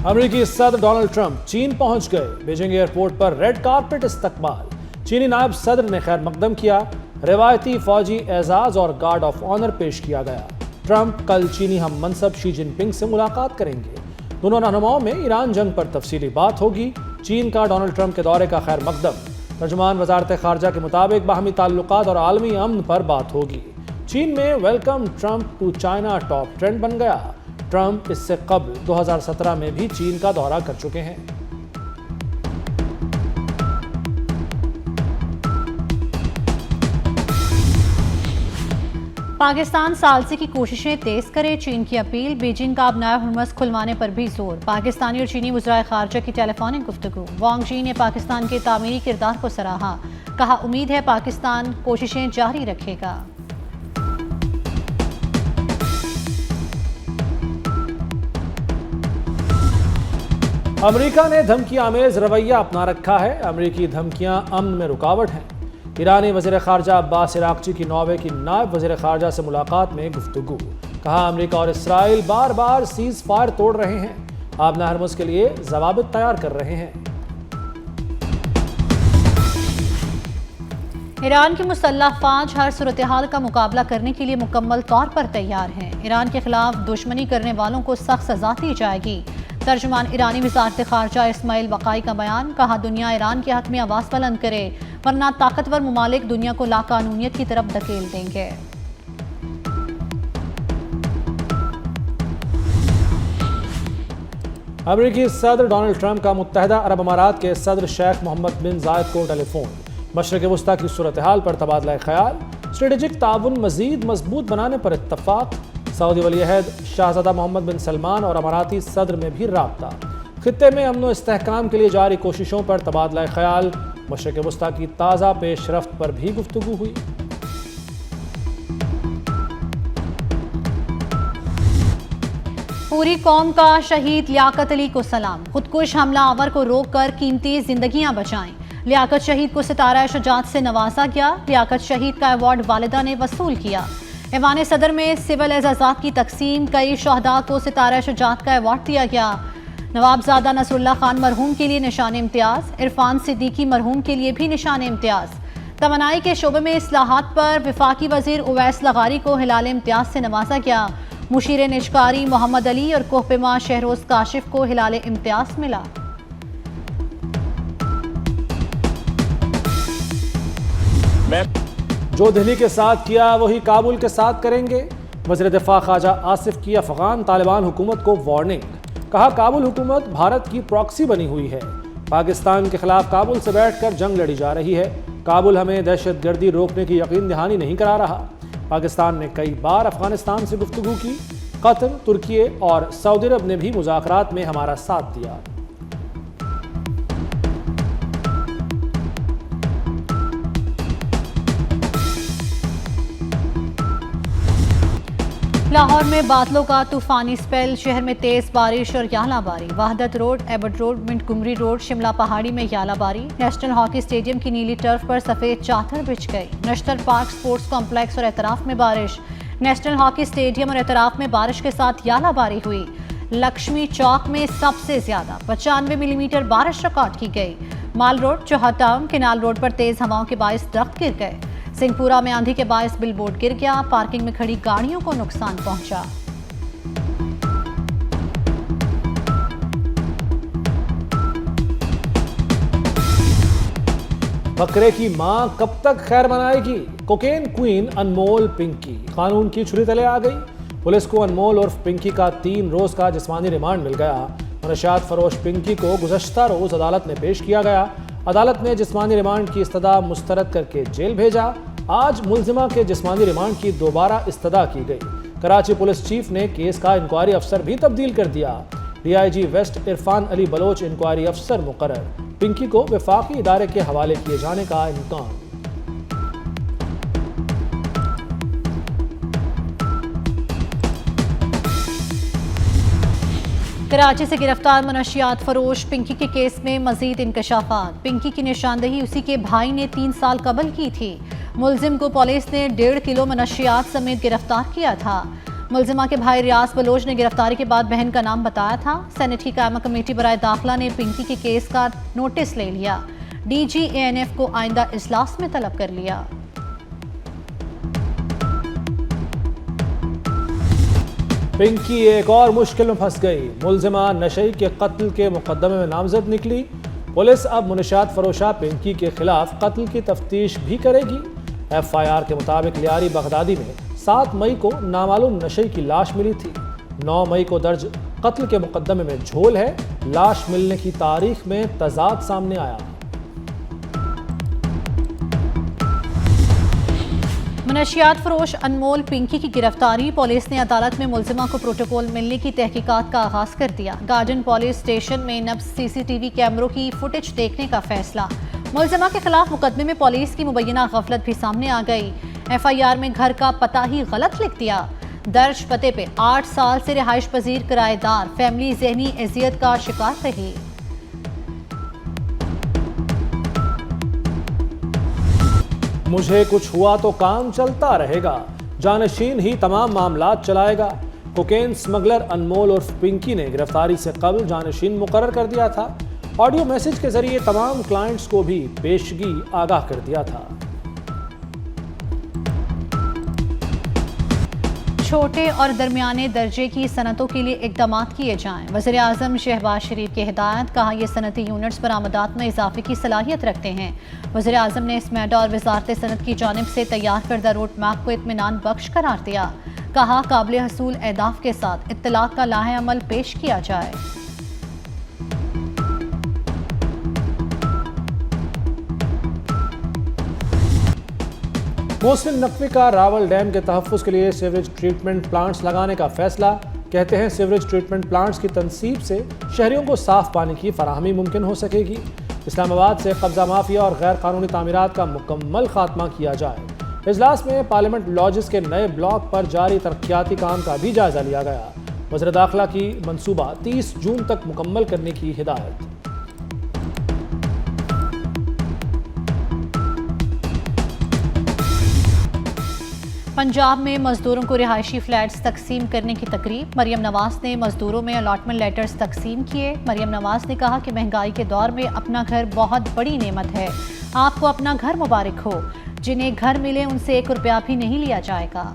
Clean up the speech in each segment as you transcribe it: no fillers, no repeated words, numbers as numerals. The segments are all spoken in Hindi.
अमेरिकी सदर डोनाल्ड ट्रंप चीन पहुंच गए। बीजिंग एयरपोर्ट पर रेड कारपेट इस्तकबाल। चीनी नायब सदर ने खैर मकदम किया। रिवायती फौजी एजाज और गार्ड ऑफ ऑनर पेश किया गया। ट्रंप कल चीनी हम मनसब शी जिनपिंग से मुलाकात करेंगे। दोनों रहनुमाओं में ईरान जंग पर तफसीली बात होगी। चीन का डोनाल्ड ट्रंप के दौरे का खैर मकदम। तर्जुमान वजारत खारजा के मुताबिक बाहमी ताल्लुकात और आलमी अमन पर बात होगी। चीन में welcome Trump to China top trend बन गया। ट्रंप इससे कबल 2017 में भी चीन का दौरा कर चुके हैं। पाकिस्तान सालसी की कोशिशें तेज करे, चीन की अपील। बीजिंग का अब नया हुर्मुज़ खुलवाने पर भी जोर। पाकिस्तानी और चीनी वज़ीर ख़ारजा की टेलीफोनिक गुफ्तगू। वांग जी ने पाकिस्तान के तामीरी किरदार को सराहा। कहा उम्मीद है पाकिस्तान कोशिशें जारी रखेगा। अमेरिका ने धमकी आमेज रवैया अपना रखा है। अमेरिकी धमकियां अमन में रुकावट हैं। ईरानी वज़ीर ख़ारजा अब्बास इराक़ची की नौवे की नायब वज़ीर ख़ारजा से मुलाकात में गुफ्तगू। कहा अमेरिका और इसराइल बार बार सीज़ फायर तोड़ रहे हैं। आबना हरमुज़ के लिए ज़वाबित तैयार कर रहे हैं। ईरान की मुसल्लह फ़ौज हर सूरत हाल का मुकाबला करने के लिए मुकम्मल तौर पर तैयार है। ईरान के खिलाफ दुश्मनी करने वालों को सख्त सजा दी जाएगी। तर्जुमान ईरानी वज़ारत ख़ारजा इस्माइल वक़ाई का बयान। कहा दुनिया ईरान के हक़ में आवाज़ बुलंद करे, वरना ताकतवर ममालिक दुनिया को लाकानूनियत की तरफ धकेल देंगे। अमेरिकी सदर डोनाल्ड ट्रंप का मुत्तहदा अरब अमारात के सदर शेख मोहम्मद बिन जायद को टेलीफोन। मशरिक़ वस्ता की सूरत हाल पर तबादला ख्याल। स्ट्रेटेजिक ताउन मज़ीद मजबूत बनाने पर इत्तफाक। सऊदी वली-अहद शाहज़ादा मोहम्मद बिन सलमान और अमाराती सदर में भी राब्ता। खित्ते में अमन व इस्तेहकाम के लिए जारी कोशिशों पर तबादला ख्याल। मशरिक़ वस्ता की ताज़ा पेशरफ्त पर भी गुफ्तगू हुई। पूरी कौम का शहीद लियाकत अली को सलाम। खुदकुश हमला आवर को रोककर कीमती जिंदगियां बचाएं। लियाकत शहीद को सितारा शुजात से नवाजा गया। लियाकत शहीद का अवार्ड वालिदा ने वसूल किया। ऐवान सदर में सिविल एजाज़ात की तकसीम। कई शहदा को सितारा शुजात का अवार्ड दिया गया। नवाबजादा नसरुल्लाह खान मरहूम के लिए निशान इम्तियाज। इरफान सिद्दीकी मरहूम के लिए भी निशान इम्तियाज। तवानाई के शोबे में इस्लाहात पर वफाकी वजीर उवैस लगारी को हिलाल इम्तियाज से नवाजा गया। मुशीर निजकारी मोहम्मद अली और कोहपेमा शहरोज काशिफ को हिलाल इम्तियाज मिला। जो दिल्ली के साथ किया वही काबुल के साथ करेंगे। वज़ीर दिफा ख्वाजा आसिफ की अफगान तालिबान हुकूमत को वार्निंग। कहा काबुल हुकूमत भारत की प्रॉक्सी बनी हुई है। पाकिस्तान के खिलाफ काबुल से बैठकर जंग लड़ी जा रही है। काबुल हमें दहशतगर्दी रोकने की यकीन दहानी नहीं करा रहा। पाकिस्तान ने कई बार अफगानिस्तान से गुफ्तगू की। कतर, तुर्की और सऊदी अरब ने भी मुज़ाकरात में हमारा साथ दिया। लाहौर में बादलों का तूफानी स्पेल। शहर में तेज बारिश और यालाबारी। Wahdat road, Abbott road, Montgomery road, Shimla Pahari में यालाबारी। नेशनल हॉकी स्टेडियम की नीली टर्फ पर सफेद चादर बिछ गई। नेशनल पार्क स्पोर्ट्स कॉम्प्लेक्स और एतराफ में बारिश। नेशनल हॉकी स्टेडियम और एतराफ में बारिश के साथ यालाबारी हुई। लक्ष्मी चौक में सबसे ज्यादा 95 मिलीमीटर बारिश रिकॉर्ड की गई। माल रोड, चौहा टाउन, केनाल रोड पर तेज हवाओं के बायस दरख्त गिर गए। सिंहपुरा में आंधी के बायस बिलबोर्ड गिर गया। पार्किंग में खड़ी गाड़ियों को नुकसान पहुंचा। बकरे की मां कब तक खैर मनाएगी। कोकेन क्वीन अनमोल पिंकी कानून की छुरी तले आ गई। पुलिस को अनमोल और पिंकी का 3 रोज का जिस्मानी रिमांड मिल गया। मनशियात फरोश पिंकी को गुज़श्ता रोज अदालत में पेश किया गया। अदालत ने जिस्मानी रिमांड की इस्तदा मुस्तरद करके जेल भेजा। आज मुलजिमा के जिस्मानी रिमांड की दोबारा इस्तदा की गई। कराची पुलिस चीफ ने केस का इंक्वायरी अफसर भी तब्दील कर दिया। DIG west Irfan Ali Baloch inquiry अफसर मुकर्रर। पिंकी को वफाकी इदारे के हवाले किए जाने का इम्कान। कराची से गिरफ्तार मनशियात फरोश पिंकी के केस में मजीद इंकशाफात। पिंकी की निशानदेही उसी के भाई ने 3 साल कबल की थी। मुलजिम को पुलिस ने 1.5 किलो मनशियात समेत गिरफ्तार किया था। मुलजिमा के भाई रियाज बलोच ने गिरफ्तारी के बाद बहन का नाम बताया था। सेनेट की कायमा कमेटी बराए दाखिला ने पिंकी के केस का नोटिस ले लिया। डीजी ANF को आइंदा इजलास में तलब कर लिया। पिंकी एक और मुश्किल में फंस गई। मुलजिमा नशई के कत्ल के मुकदमे में नामजद निकली। पुलिस अब मुनशियात फरोशा पिंकी के खिलाफ कत्ल की तफ्तीश भी करेगी। FIR के मुताबिक लियारी बगदादी में 7 मई को नामालूम नशई की लाश मिली थी। 9 मई को दर्ज कत्ल के मुकदमे में झोल है। लाश मिलने की तारीख में तजाद सामने आया। मनशियात फरोश अनमोल पिंकी की गिरफ्तारी। पुलिस ने अदालत में मुलजिमा को प्रोटोकॉल मिलने की तहकीकात का आगाज कर दिया। गार्डन पुलिस स्टेशन में नब्ज CCTV कैमरों की फुटेज देखने का फैसला। मुलजिमा के खिलाफ मुकदमे में पुलिस की मुबैना गफलत भी सामने आ गई। FIR में घर का पता ही गलत लिख दिया। दर्ज पते पे 8 साल से रिहाइश पजीर किराएदार फैमिली जहनी अजियत का शिकार रही। मुझे कुछ हुआ तो काम चलता रहेगा, जानशीन ही तमाम मामलात चलाएगा। कोकेन स्मगलर अनमोल उर्फ पिंकी ने गिरफ्तारी से कबल जानशीन मुकर्रर कर दिया था। ऑडियो मैसेज के जरिए तमाम क्लाइंट्स को भी पेशगी आगाह कर दिया था। छोटे और दरमियाने दर्जे की सनतों के लिए इकदाम किए जाएं। वज़ीर आज़म शहबाज शरीफ की हिदायत। कहा यह सनती यूनिट्स बरामदात में इजाफे की सलाहियत रखते हैं। वज़ीर आज़म ने स्मैडा और वजारत सनत की जानिब से तैयार करदा रोड मैप को इत्मीनान बख्श करार दिया। कहा काबिल हसूल अहदाफ के साथ इत्तलात का लाहे अमल पेश किया जाए। मोहसिन नकवी का रावल डैम के तहफ़्फ़ुज़ के लिए सीवरेज ट्रीटमेंट प्लांट्स लगाने का फैसला। कहते हैं सीवरेज ट्रीटमेंट प्लांट्स की तनसीब से शहरियों को साफ पानी की फराहमी मुमकिन हो सकेगी। इस्लामाबाद से कब्जा माफिया और गैर कानूनी तामीरात का मुकम्मल खात्मा किया जाए। इजलास में पार्लियामेंट लॉजेस के नए ब्लॉक पर जारी तरक्याती काम का भी जायजा लिया गया। वज़ीर दाखिला की मनसूबा 30 जून तक मुकम्मल करने की हिदायत। पंजाब में मजदूरों को रिहायशी फ्लैट्स तकसीम करने की तकरीब। मरियम नवाज ने मजदूरों में अलॉटमेंट लेटर्स तकसीम किए। मरियम नवाज ने कहा कि महंगाई के दौर में अपना घर बहुत बड़ी नेमत है। आपको अपना घर मुबारक हो। जिन्हें घर मिले उनसे 1 रुपया भी नहीं लिया जाएगा।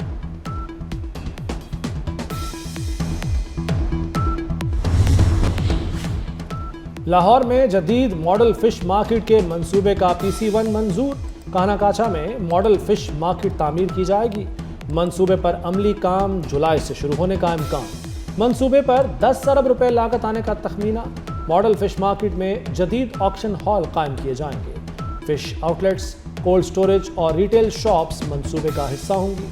लाहौर में जदीद मॉडल फिश मार्केट के मंसूबे का PC1 मंजूर। कानाकाचा में मॉडल फिश मार्केट तामीर की जाएगी। मंसूबे पर अमली काम जुलाई से शुरू होने का इम्कान। मंसूबे पर 10 अरब रुपए लागत आने का तखमीना। मॉडल फिश मार्केट में जदीद ऑक्शन हॉल कायम किए जाएंगे। फिश आउटलेट्स, कोल्ड स्टोरेज और रिटेल शॉप्स मंसूबे का हिस्सा होंगी।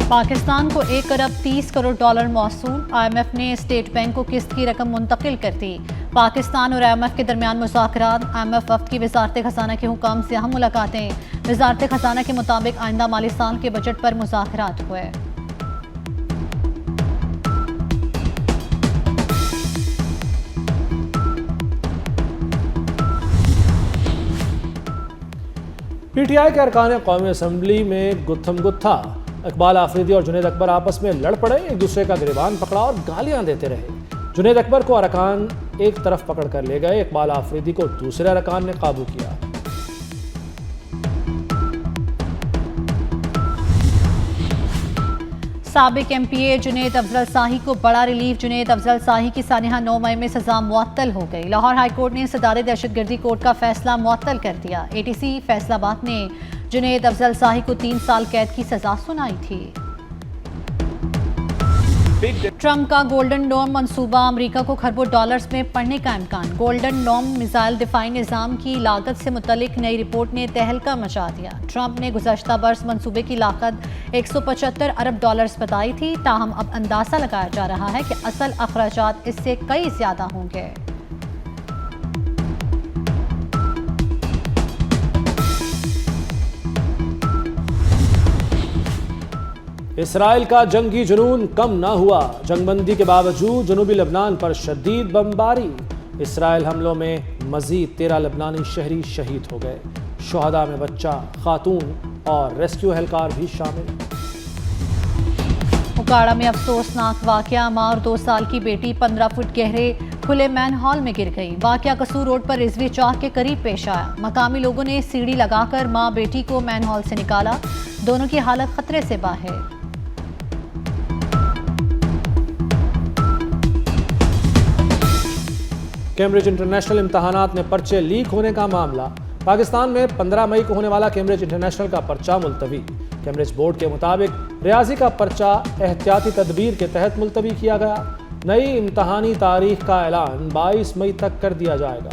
पाकिस्तान को 1 अरब 30 करोड़ डॉलर मौसूल। IMF ने स्टेट बैंक को किस्त की रकम मुंतकिल कर दी। पाकिस्तान और IMF के दरमियान मुज़ाकरात। IMF वफ्द की वजारत खजाना के हुकाम से अहम मुलाकातें। वजारत खजाना के मुताबिक आइंदा माली साल के बजट पर मुज़ाकरात हुए। PTI के अरकान कौमी असम्बली में गुत्थम गुत्था। इकबाल आफरीदी और जुनैद अकबर आपस में लड़ पड़े, एक दूसरे का गिरबान पकड़ा और गालियां देते रहे। जुनैद अकबर को अरकान एक तरफ पकड़ कर ले गए। इकबाल आफरीदी को दूसरे अरकान ने काबू किया। साबिक MPA जुनैद अफजल शाही को बड़ा रिलीफ। जुनैद अफजल शाही की सानिहा 9 मई में सजा मुअत्तल हो गई। लाहौर हाईकोर्ट ने सदारे दहशतगर्दी कोर्ट का फैसला मुअत्तल कर दिया। ATC फैसलाबाद ने जुनैद अफजल शाही को 3 साल कैद की सजा सुनाई थी। ट्रंप का गोल्डन डोम मंसूबा। अमेरिका को खरबों डॉलर्स में पड़ने का इम्कान। गोल्डन डोम मिसाइल दिफाई निज़ाम की लागत से मुतल्लिक नई रिपोर्ट ने तहलका मचा दिया। ट्रंप ने गुज़श्ता बरस मंसूबे की लागत 175 अरब डॉलर्स बताई थी। ताहम अब अंदाज़ा लगाया जा रहा है कि असल अखराजात इससे कई ज़्यादा होंगे। इसराइल का जंगी जुनून कम ना हुआ। जंगबंदी के बावजूद जनूबी लबनान पर शदीद बमबारी। इसराइल हमलों में मजीद 13 लबनानी शहरी शहीद हो गए। शुहदा में बच्चा, खातून और रेस्क्यू एहलकार भी शामिल। उकाड़ा में अफसोसनाक वाकया, मां और 2 साल की बेटी 15 फुट गहरे खुले मैन हॉल में गिर गई। वाकया कसूर रोड पर रिजवी चौक के करीब पेश आया। मकामी लोगों ने सीढ़ी लगाकर मां बेटी को मैन हॉल से निकाला। दोनों की हालत खतरे से बाहर। कैम्ब्रिज इंटरनेशनल इम्तहानात में पर्चे लीक होने का मामला। पाकिस्तान में 15 मई को होने वाला कैम्ब्रिज इंटरनेशनल का पर्चा मुलतवी। कैम्ब्रिज बोर्ड के मुताबिक रियाजी का पर्चा एहतियाती तदबीर के तहत मुलतवी किया गया। नई इम्तहानी तारीख का ऐलान 22 मई तक कर दिया जाएगा।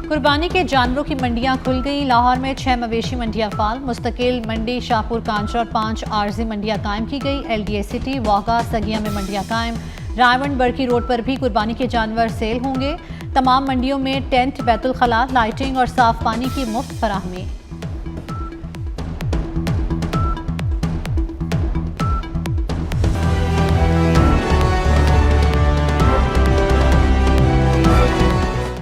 कुर्बानी के जानवरों की मंडियां खुल गई। लाहौर में 6 मवेशी मंडियां फाल, मुस्तकिल मंडी शाहपुर कांचर और 5 आर्जी मंडियां कायम की गई। LDA सिटी, वागा, सगिया में मंडियां कायम। रायवंड बरकी रोड पर भी कुर्बानी के जानवर सेल होंगे। तमाम मंडियों में टेंट, बैतुल खला, लाइटिंग और साफ पानी की मुफ्त फराहमी।